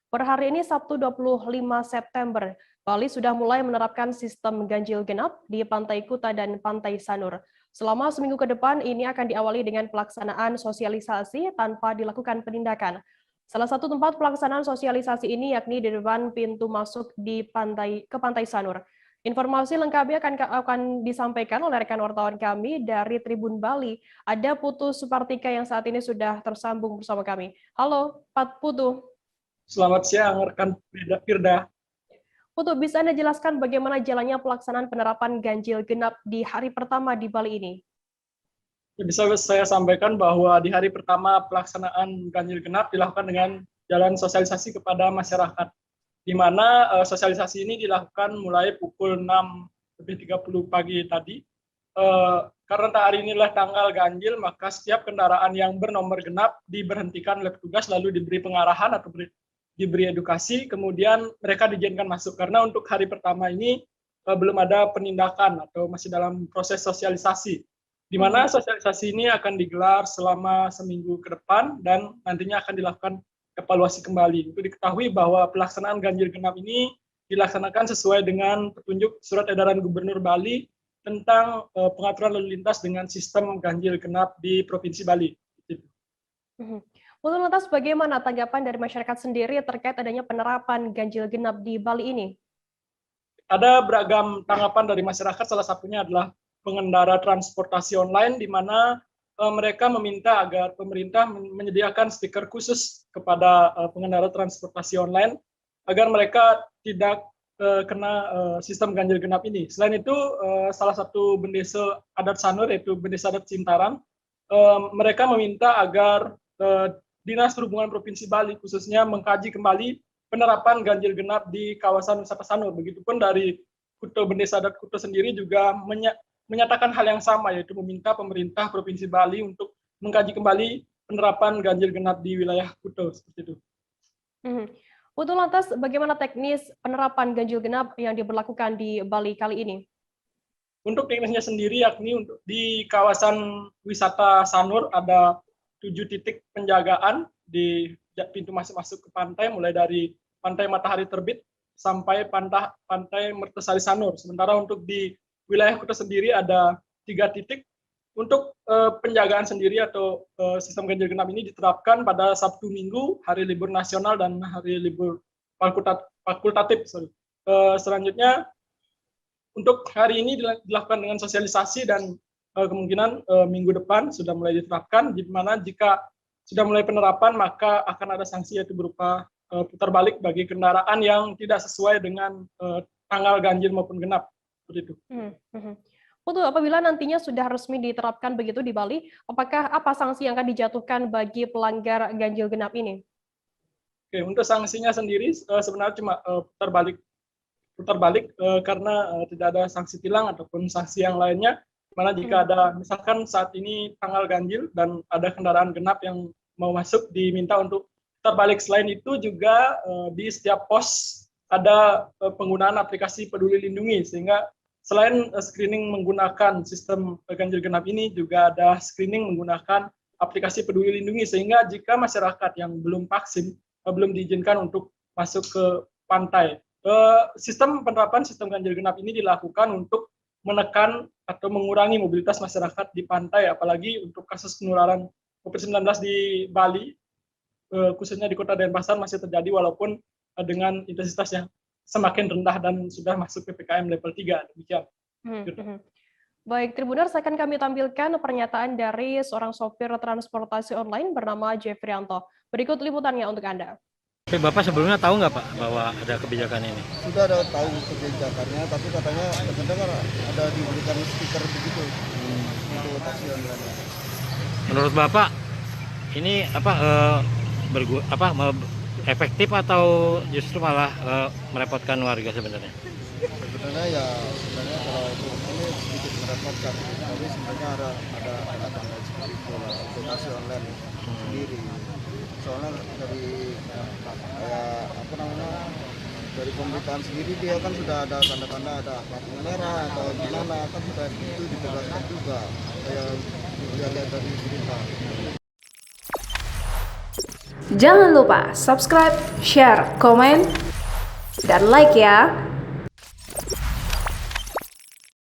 Per hari ini Sabtu 25 September, Bali sudah mulai menerapkan sistem ganjil genap di Pantai Kuta dan Pantai Sanur. Selama seminggu ke depan, ini akan diawali dengan pelaksanaan sosialisasi tanpa dilakukan penindakan. Salah satu tempat pelaksanaan sosialisasi ini yakni di depan pintu masuk ke Pantai Sanur. Informasi lengkapnya akan disampaikan oleh rekan wartawan kami dari Tribun Bali. Ada Putu Supartika yang saat ini sudah tersambung bersama kami. Halo, Pak Putu. Selamat siang, rekan Firda. Putu, bisa Anda jelaskan bagaimana jalannya pelaksanaan penerapan ganjil genap di hari pertama di Bali ini? Bisa saya sampaikan bahwa di hari pertama pelaksanaan ganjil genap dilakukan dengan jalan sosialisasi kepada masyarakat, di mana sosialisasi ini dilakukan mulai pukul 6.30 pagi tadi. Karena hari inilah tanggal ganjil, maka setiap kendaraan yang bernomor genap diberhentikan oleh petugas lalu diberi pengarahan atau diberi edukasi, kemudian mereka diizinkan masuk. Karena untuk hari pertama ini belum ada penindakan atau masih dalam proses sosialisasi, di mana sosialisasi ini akan digelar selama seminggu ke depan dan nantinya akan dilakukan evaluasi kembali. Untuk diketahui bahwa pelaksanaan ganjil genap ini dilaksanakan sesuai dengan petunjuk Surat Edaran Gubernur Bali tentang pengaturan lalu lintas dengan sistem ganjil genap di Provinsi Bali. Untuk lantas bagaimana tanggapan dari masyarakat sendiri terkait adanya penerapan ganjil genap di Bali ini? Ada beragam tanggapan dari masyarakat, salah satunya adalah pengendara transportasi online, di mana mereka meminta agar pemerintah menyediakan stiker khusus kepada pengendara transportasi online, agar mereka tidak kena sistem ganjil genap ini. Selain itu, salah satu bendesa adat Sanur, yaitu bendesa adat Cintaran, mereka meminta agar Dinas Perhubungan Provinsi Bali khususnya mengkaji kembali penerapan ganjil genap di kawasan wisata Sanur. Begitupun dari Kuto Bendesa Adat Kuto sendiri juga menyatakan hal yang sama, yaitu meminta pemerintah Provinsi Bali untuk mengkaji kembali penerapan ganjil genap di wilayah Kuto, seperti itu. Untuk lantas bagaimana teknis penerapan ganjil genap yang diberlakukan di Bali kali ini? Untuk teknisnya sendiri, yakni untuk di kawasan wisata Sanur ada 7 titik penjagaan di pintu masuk ke pantai, mulai dari Pantai Matahari Terbit sampai Pantai Mertesari Sanur. Sementara untuk di wilayah Kuta sendiri ada 3 titik. Untuk penjagaan sendiri atau sistem ganjil genap ini diterapkan pada Sabtu Minggu, hari libur nasional dan hari libur fakultatif. Selanjutnya, untuk hari ini dilakukan dengan sosialisasi dan kemungkinan minggu depan sudah mulai diterapkan, di mana jika sudah mulai penerapan maka akan ada sanksi, yaitu berupa putar balik bagi kendaraan yang tidak sesuai dengan tanggal ganjil maupun genap. Seperti itu. Untuk apabila nantinya sudah resmi diterapkan begitu di Bali, apakah apa sanksi yang akan dijatuhkan bagi pelanggar ganjil genap ini? Oke, untuk sanksinya sendiri sebenarnya cuma putar balik karena tidak ada sanksi tilang ataupun sanksi yang lainnya. Mana jika ada, misalkan saat ini tanggal ganjil dan ada kendaraan genap yang mau masuk, diminta untuk putar balik. Selain itu juga di setiap pos ada penggunaan aplikasi Peduli Lindungi, sehingga selain screening menggunakan sistem ganjil genap ini, juga ada screening menggunakan aplikasi Peduli Lindungi, sehingga jika masyarakat yang belum vaksin, belum diizinkan untuk masuk ke pantai. Sistem penerapan sistem ganjil genap ini dilakukan untuk menekan atau mengurangi mobilitas masyarakat di pantai, apalagi untuk kasus penularan COVID-19 di Bali, khususnya di Kota Denpasar masih terjadi walaupun dengan intensitas yang semakin rendah dan sudah masuk PPKM level 3. Demikian. Baik, Tribuners, akan kami tampilkan pernyataan dari seorang sopir transportasi online bernama Jeffrianto. Berikut liputannya untuk Anda. Tapi Bapak sebelumnya tahu nggak Pak bahwa ada kebijakan ini? Sudah ada tahu kebijakannya, tapi katanya terdengar ada diberikan stiker begitu untuk taksi online. Menurut Bapak ini efektif atau justru malah merepotkan warga sebenarnya? Sebenarnya kalau ini sedikit merepotkan, tapi sebenarnya ada tanggal seperti itu lah, untuk taksi online sendiri. Soalnya dari pemberitaan sendiri dia kan sudah ada tanda-tanda, ada plat merah atau gimana, kan sudah itu ditegaskan juga kayak dia lihat dari berita. Jangan lupa subscribe, share, komen, dan like ya.